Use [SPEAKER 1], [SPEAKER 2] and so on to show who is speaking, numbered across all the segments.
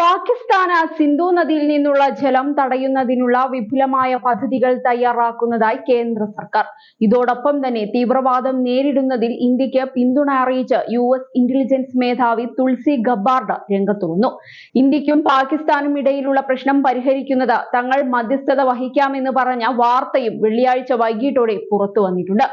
[SPEAKER 1] പാകിസ്ഥാന് സിന്ധു നദിയിൽ നിന്നുള്ള ജലം തടയുന്നതിനുള്ള വിപുലമായ പദ്ധതികൾ തയ്യാറാക്കുന്നതായി കേന്ദ്ര സർക്കാർ. ഇതോടൊപ്പം തന്നെ തീവ്രവാദം നേരിടുന്നതിൽ ഇന്ത്യക്ക് പിന്തുണ അറിയിച്ച് US ഇന്റലിജൻസ് മേധാവി തുൾസി ഗബ്ബാർഡ് രംഗത്ത് വന്നു. ഇന്ത്യക്കും പാകിസ്ഥാനും ഇടയിലുള്ള പ്രശ്നം പരിഹരിക്കുന്നത് തങ്ങൾ മധ്യസ്ഥത വഹിക്കാമെന്ന് പറഞ്ഞ വാർത്തയും വെള്ളിയാഴ്ച വൈകിട്ടോടെ പുറത്തു വന്നിട്ടുണ്ട്.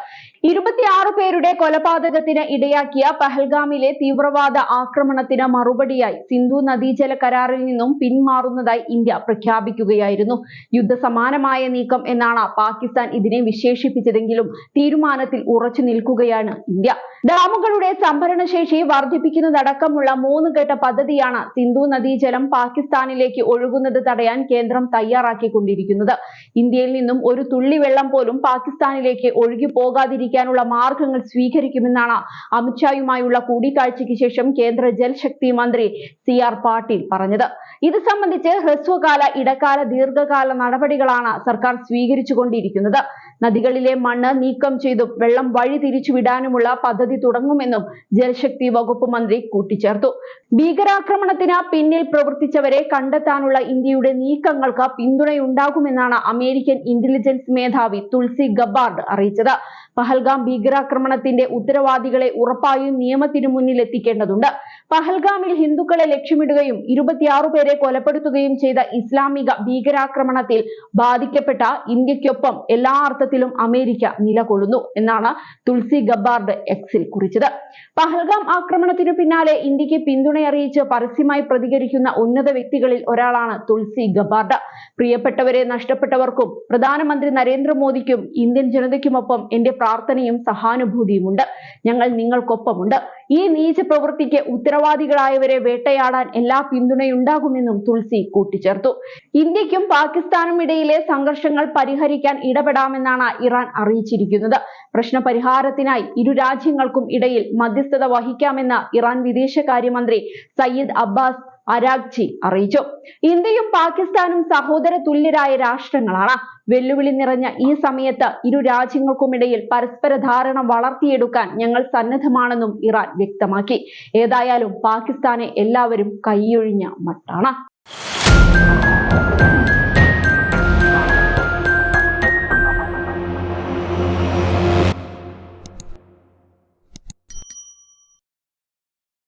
[SPEAKER 1] 26 പേരുടെ കൊലപാതകത്തിന് ഇടയാക്കിയ പഹൽഗാമിലെ തീവ്രവാദ ആക്രമണത്തിന് മറുപടിയായി സിന്ധു നദീജല കരാറിൽ നിന്നും പിന്മാറുന്നതായി ഇന്ത്യ പ്രഖ്യാപിക്കുകയായിരുന്നു. യുദ്ധസമാനമായ നീക്കം എന്നാണ് പാകിസ്ഥാൻ ഇതിനെ വിശേഷിപ്പിച്ചതെങ്കിലും തീരുമാനത്തിൽ ഉറച്ചു നിൽക്കുകയാണ് ഇന്ത്യ. ഡാമുകളുടെ സംഭരണശേഷി വർദ്ധിപ്പിക്കുന്നതടക്കമുള്ള 3 ഘട്ട പദ്ധതിയാണ് സിന്ധു നദീജലം പാകിസ്ഥാനിലേക്ക് ഒഴുകുന്നത് തടയാൻ കേന്ദ്രം തയ്യാറാക്കിക്കൊണ്ടിരിക്കുന്നത്. ഇന്ത്യയിൽ നിന്നും ഒരു തുള്ളി വെള്ളം പോലും പാകിസ്ഥാനിലേക്ക് ഒഴുകി പോകാതിരിക്കാനുള്ള മാർഗങ്ങൾ സ്വീകരിക്കുമെന്നാണ് അമിത്ഷായുമായുള്ള കൂടിക്കാഴ്ചയ്ക്ക് ശേഷം കേന്ദ്ര ജൽശക്തി മന്ത്രി CR പാട്ടീൽ പറഞ്ഞത്. ഇത് സംബന്ധിച്ച് ഹ്രസ്വകാല, ഇടക്കാല, ദീർഘകാല നടപടികളാണ് സർക്കാർ സ്വീകരിച്ചുകൊണ്ടിരിക്കുന്നത്. നദികളിലെ മണ്ണ് നീക്കം ചെയ്തും വെള്ളം വഴി തിരിച്ചുവിടാനുമുള്ള പദ്ധതി തുടങ്ങുമെന്നും ജൽശക്തി വകുപ്പ് മന്ത്രി കൂട്ടിച്ചേർത്തു. ഭീകരാക്രമണത്തിന് പിന്നിൽ പ്രവർത്തിച്ചവരെ കണ്ടെത്താനുള്ള ഇന്ത്യയുടെ നീക്കങ്ങൾക്ക് പിന്തുണയുണ്ടാകുമെന്നാണ് അമേരിക്കൻ ഇന്റലിജൻസ് മേധാവി തുൾസി ഗബ്ബാർഡ് അറിയിച്ചത്. പഹൽഗാം ഭീകരാക്രമണത്തിന്റെ ഉത്തരവാദികളെ ഉറപ്പായും നിയമത്തിനു മുന്നിൽ എത്തിക്കേണ്ടതുണ്ട്. പഹൽഗാമിൽ ഹിന്ദുക്കളെ ലക്ഷ്യമിടുകയും 26 പേരെ കൊലപ്പെടുത്തുകയും ചെയ്ത ഇസ്ലാമിക ഭീകരാക്രമണത്തിൽ ബാധിക്കപ്പെട്ട ഇന്ത്യക്കൊപ്പം എല്ലാ അർത്ഥത്തിലും അമേരിക്ക നിലകൊള്ളുന്നു എന്നാണ് തുൾസി ഗബ്ബാർഡ് എക്സിൽ കുറിച്ചത്. പഹൽഗാം ആക്രമണത്തിനു പിന്നാലെ ഇന്ത്യക്ക് പിന്തുണയറിയിച്ച് പരസ്യമായി പ്രതികരിക്കുന്ന ഉന്നത വ്യക്തികളിൽ ഒരാളാണ് തുൾസി ഗബ്ബാർഡ്. പ്രിയപ്പെട്ടവരെ നഷ്ടപ്പെട്ടവർക്കും പ്രധാനമന്ത്രി നരേന്ദ്രമോദിക്കും ഇന്ത്യൻ ജനതയ്ക്കുമൊപ്പം എന്റെ പ്രാർത്ഥനയും സഹാനുഭൂതിയുമുണ്ട്. ഞങ്ങൾ നിങ്ങൾക്കൊപ്പമുണ്ട്. ഈ നീച പ്രവൃത്തിക്ക് ഉത്തരവാദികളായവരെ വേട്ടയാടാൻ എല്ലാ പിന്തുണയുണ്ടാകുമെന്നും തുൾസി കൂട്ടിച്ചേർത്തു. ഇന്ത്യക്കും പാകിസ്ഥാനും ഇടയിലെ സംഘർഷങ്ങൾ പരിഹരിക്കാൻ ഇടപെടാമെന്നാണ് ഇറാൻ അറിയിച്ചിരിക്കുന്നത്. പ്രശ്നപരിഹാരത്തിനായി ഇരു രാജ്യങ്ങൾക്കും ഇടയിൽ മധ്യസ്ഥത വഹിക്കാമെന്ന് ഇറാൻ വിദേശകാര്യമന്ത്രി സയ്യിദ് അബ്ബാസ് അരാഗ്ചി അറിയിച്ചു. ഇന്ത്യയും പാകിസ്ഥാനും സഹോദര തുല്യരായ രാഷ്ട്രങ്ങളാണ്. വെല്ലുവിളി നിറഞ്ഞ ഈ സമയത്ത് ഇരു രാജ്യങ്ങൾക്കുമിടയിൽ പരസ്പര ധാരണ വളർത്തിയെടുക്കാൻ ഞങ്ങൾ സന്നദ്ധമാണെന്നും ഇറാൻ വ്യക്തമാക്കി. ഏതായാലും പാകിസ്ഥാനെ എല്ലാവരും കൈയൊഴിഞ്ഞ മട്ടാണ്.